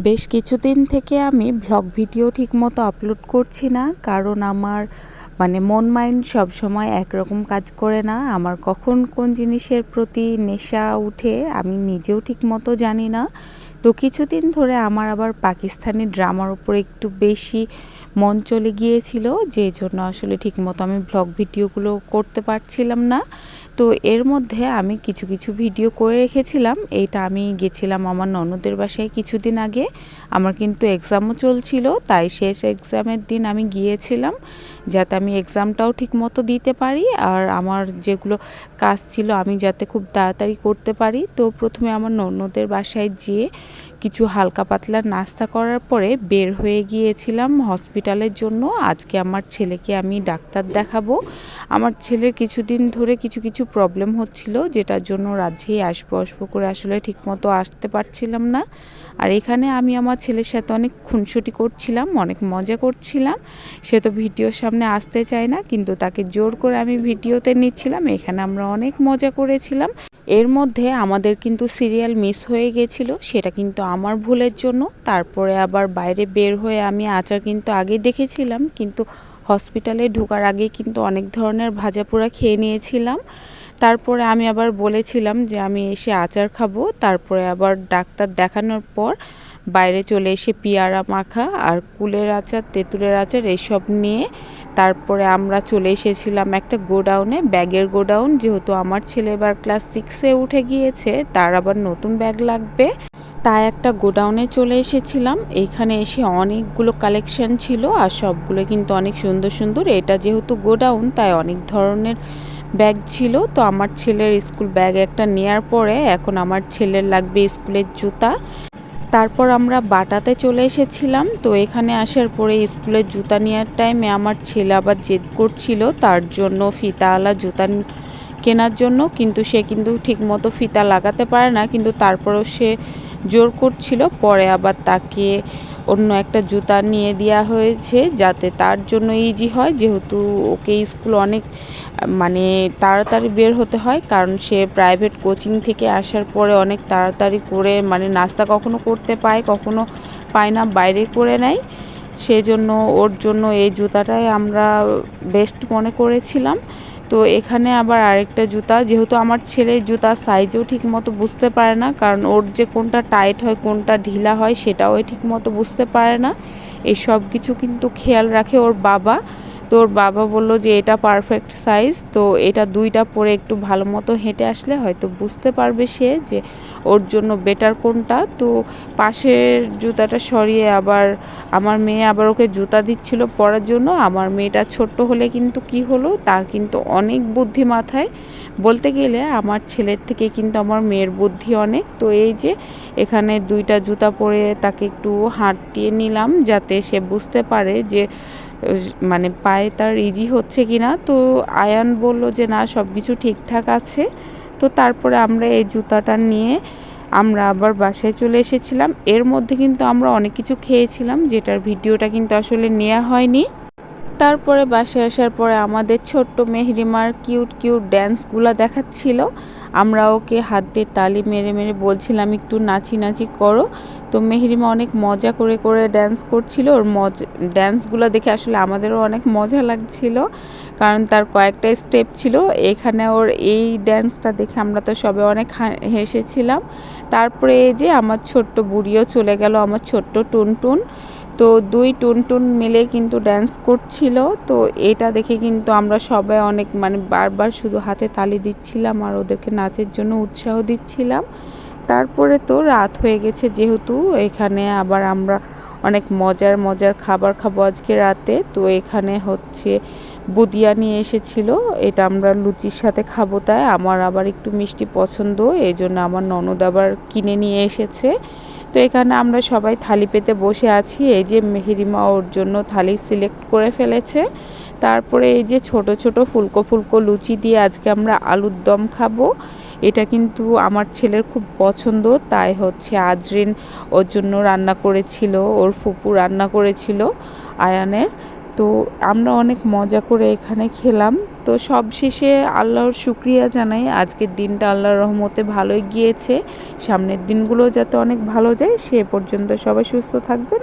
বেশ কিছুদিন থেকে আমি ভ্লগ ভিডিও ঠিকমতো আপলোড করছি না, কারণ আমার মন মাইন্ড সবসময় একরকম কাজ করে না। আমার কখন কোন জিনিসের প্রতি নেশা উঠে আমি নিজেও ঠিকমতো জানি না। তো কিছুদিন ধরে আমার আবার পাকিস্তানি ড্রামার উপর একটু বেশি মন চলে গিয়েছিল, যে জন্য আসলে ঠিকমতো আমি ভ্লগ ভিডিওগুলো করতে পারছিলাম না। তো এর মধ্যে আমি কিছু কিছু ভিডিও করে রেখেছিলাম। এইটা আমি গেছিলাম আমার ননদের বাসায় কিছুদিন আগে। আমার কিন্তু এক্সামও চলছিল, তাই শেষ এক্সামের দিন আমি গিয়েছিলাম যাতে আমি এক্সামটাও ঠিকমতো দিতে পারি, আর আমার যেগুলো কাজ ছিল আমি যাতে খুব তাড়াতাড়ি করতে পারি। তো প্রথমে আমার ননদের বাসায় যেয়ে কিছু হালকা পাতলা নাস্তা করার পরে বের হয়ে গিয়েছিলাম হসপিটালের জন্য। আজকে আমার ছেলেকে আমি ডাক্তার দেখাবো। আমার ছেলের কিছুদিন ধরে কিছু কিছু প্রবলেম হচ্ছিল, যেটার জন্য রাজ্যেই আসবো করে আসলে ঠিকমতো আসতে পারছিলাম না। আর এখানে আমি আমার ছেলের সাথে অনেক খুনসুটি করছিলাম, অনেক মজা করছিলাম। সে তো ভিডিওর সামনে আসতে চায় না, কিন্তু তাকে জোর করে আমি ভিডিওতে নিচ্ছিলাম। এখানে আমরা অনেক মজা করেছিলাম। এর মধ্যে আমাদের কিন্তু সিরিয়াল মিস হয়ে গেছিল, সেটা কিন্তু আমার ভুলের জন্য। তারপরে আবার বাইরে বের হয়ে আমি আচার কিন্তু আগেই দেখেছিলাম, কিন্তু হসপিটালে ঢোকার আগে কিন্তু অনেক ধরনের ভাজাপোড়া খেয়ে নিয়েছিলাম। তারপরে আমি আবার বলেছিলাম যে আমি এসে আচার খাবো। তারপরে আবার ডাক্তার দেখানোর পর বাইরে চলে এসে পেয়ারা মাখা আর কুলের আচার, তেঁতুলের আচার এসব নিয়ে তারপরে আমরা চলে এসেছিলাম একটা গোডাউনে, ব্যাগের গোডাউন। যেহেতু আমার ছেলে এবার ক্লাস 6-এ উঠে গিয়েছে, তার আবার নতুন ব্যাগ লাগবে, তাই একটা গোডাউনে চলে এসেছিলাম। এইখানে এসে অনেকগুলো কালেকশন ছিল, আর সবগুলো কিন্তু অনেক সুন্দর সুন্দর। এটা যেহেতু গোডাউন, তাই অনেক ধরনের ব্যাগ ছিল। তো আমার ছেলের স্কুল ব্যাগ একটা নেওয়ার পরে এখন আমার ছেলের লাগবে স্কুলের জুতা। তারপর আমরা বাটাতে চলে এসেছিলাম। তো এখানে আসার পরে স্কুলের জুতা নেওয়ার টাইমে আমার ছেলে আবার জেদ করছিল তার জন্য ফিতাওয়ালা জুতা কেনার জন্য, কিন্তু সে কিন্তু ঠিকমতো ফিতা লাগাতে পারে না, কিন্তু তারপরেও সে জোর করছিল। পরে আবার তাকে অন্য একটা জুতা নিয়ে দেওয়া হয়েছে যাতে তার জন্য ইজি হয়, যেহেতু ওকে স্কুল অনেক তাড়াতাড়ি বের হতে হয়, কারণ সে প্রাইভেট কোচিং থেকে আসার পরে অনেক তাড়াতাড়ি করে নাস্তা কখনো করতে পায়, কখনো পায় না, বাইরে করে নেয়। সেজন্য ওর জন্য এই জুতাটাই আমরা বেস্ট মনে করেছিলাম। তো এখানে আবার আরেকটা জুতা, যেহেতু আমার ছেলের জুতা সাইজও ঠিকমতো বুঝতে পারে না, কারণ ওর যে কোনটা টাইট হয় কোনটা ঢিলা হয় সেটাও ঠিকমতো বুঝতে পারে না। এই সব কিছু কিন্তু খেয়াল রাখে ওর বাবা। তো ওর বাবা বললো যে এটা পারফেক্ট সাইজ, তো এটা দুইটা পরে একটু ভালো মতো হেঁটে আসলে হয়তো বুঝতে পারবে সে যে ওর জন্য বেটার কোনটা। তো পাশের জুতাটা সরিয়ে আবার আমার মেয়ে আবার ওকে জুতা দিচ্ছিল পরার জন্য। আমার মেয়েটা ছোট্ট হলে কিন্তু কি হলো, তার কিন্তু অনেক বুদ্ধি মাথায়। বলতে গেলে আমার ছেলের থেকে কিন্তু আমার মেয়ের বুদ্ধি অনেক। তো এই যে এখানে দুইটা জুতা পরে তাকে একটু হাঁটিয়ে নিলাম, যাতে সে বুঝতে পারে যে পায়ে তার ইজি হচ্ছে কি না। তো আয়ান বলল যে না, সব কিছু ঠিকঠাক আছে। তো তারপরে আমরা এই জুতাটা নিয়ে আমরা আবার বাসায় চলে এসেছিলাম। এর মধ্যে কিন্তু আমরা অনেক কিছু খেয়েছিলাম, যেটার ভিডিওটা কিন্তু আসলে নেওয়া হয়নি। তারপরে বাসায় আসার পরে আমাদের ছোট্ট মেহরিমার কিউট কিউট ড্যান্সগুলো দেখাচ্ছিল। আমরা ওকে হাত দিয়ে তালি মেরে মেরে বলছিলাম একটু নাচি নাচি করো। তো মেহরিমা অনেক মজা করে করে ড্যান্স করছিল। ওর ড্যান্সগুলো দেখে আসলে আমাদেরও অনেক মজা লাগছিল, কারণ তার কয়েকটা স্টেপ ছিল। এখানে ওর এই ড্যান্সটা দেখে আমরা তো সবাই অনেক হেসেছিলাম। তারপরে এই যে আমার ছোট্ট বুড়িও চলে গেল, আমার ছোট্ট টুনটুন। তো দুই টুনটুন মিলে কিন্তু ড্যান্স করছিল। তো এটা দেখে কিন্তু আমরা সবাই অনেক বারবার শুধু হাতে তালি দিচ্ছিলাম আর ওদেরকে নাচের জন্য উৎসাহ দিচ্ছিলাম। তারপরে তো রাত হয়ে গেছে, যেহেতু এখানে আবার আমরা অনেক মজার মজার খাবার খাবো আজকে রাতে। তো এখানে হচ্ছে বুদিয়া নিয়ে এসেছিল, এটা আমরা লুচির সাথে খাবো, তাই আমার আবার একটু মিষ্টি পছন্দ, এই জন্য আমার ননদ আবার কিনে নিয়ে এসেছে। তো এখানে আমরা সবাই থালি পেতে বসে আছি। এই যে মেহেরিমা ওর জন্য থালি সিলেক্ট করে ফেলেছে। তারপরে এই যে ছোট ছোট ফুলকো ফুলকো লুচি দিয়ে আজকে আমরা আলুর দম খাবো। এটা কিন্তু আমার ছেলের খুব পছন্দ, তাই হচ্ছে আজরিন ওর জন্য রান্না করেছিল, ওর ফুপু রান্না করেছিল আয়ানের। তো আমরা অনেক মজা করে এখানে খেলাম। তো সব শেষে আল্লাহর শুকরিয়া জানাই, আজকের দিনটা আল্লাহর রহমতে ভালোই গিয়েছে। সামনের দিনগুলো যাতে অনেক ভালো যায় সে পর্যন্ত সবাই সুস্থ থাকবেন।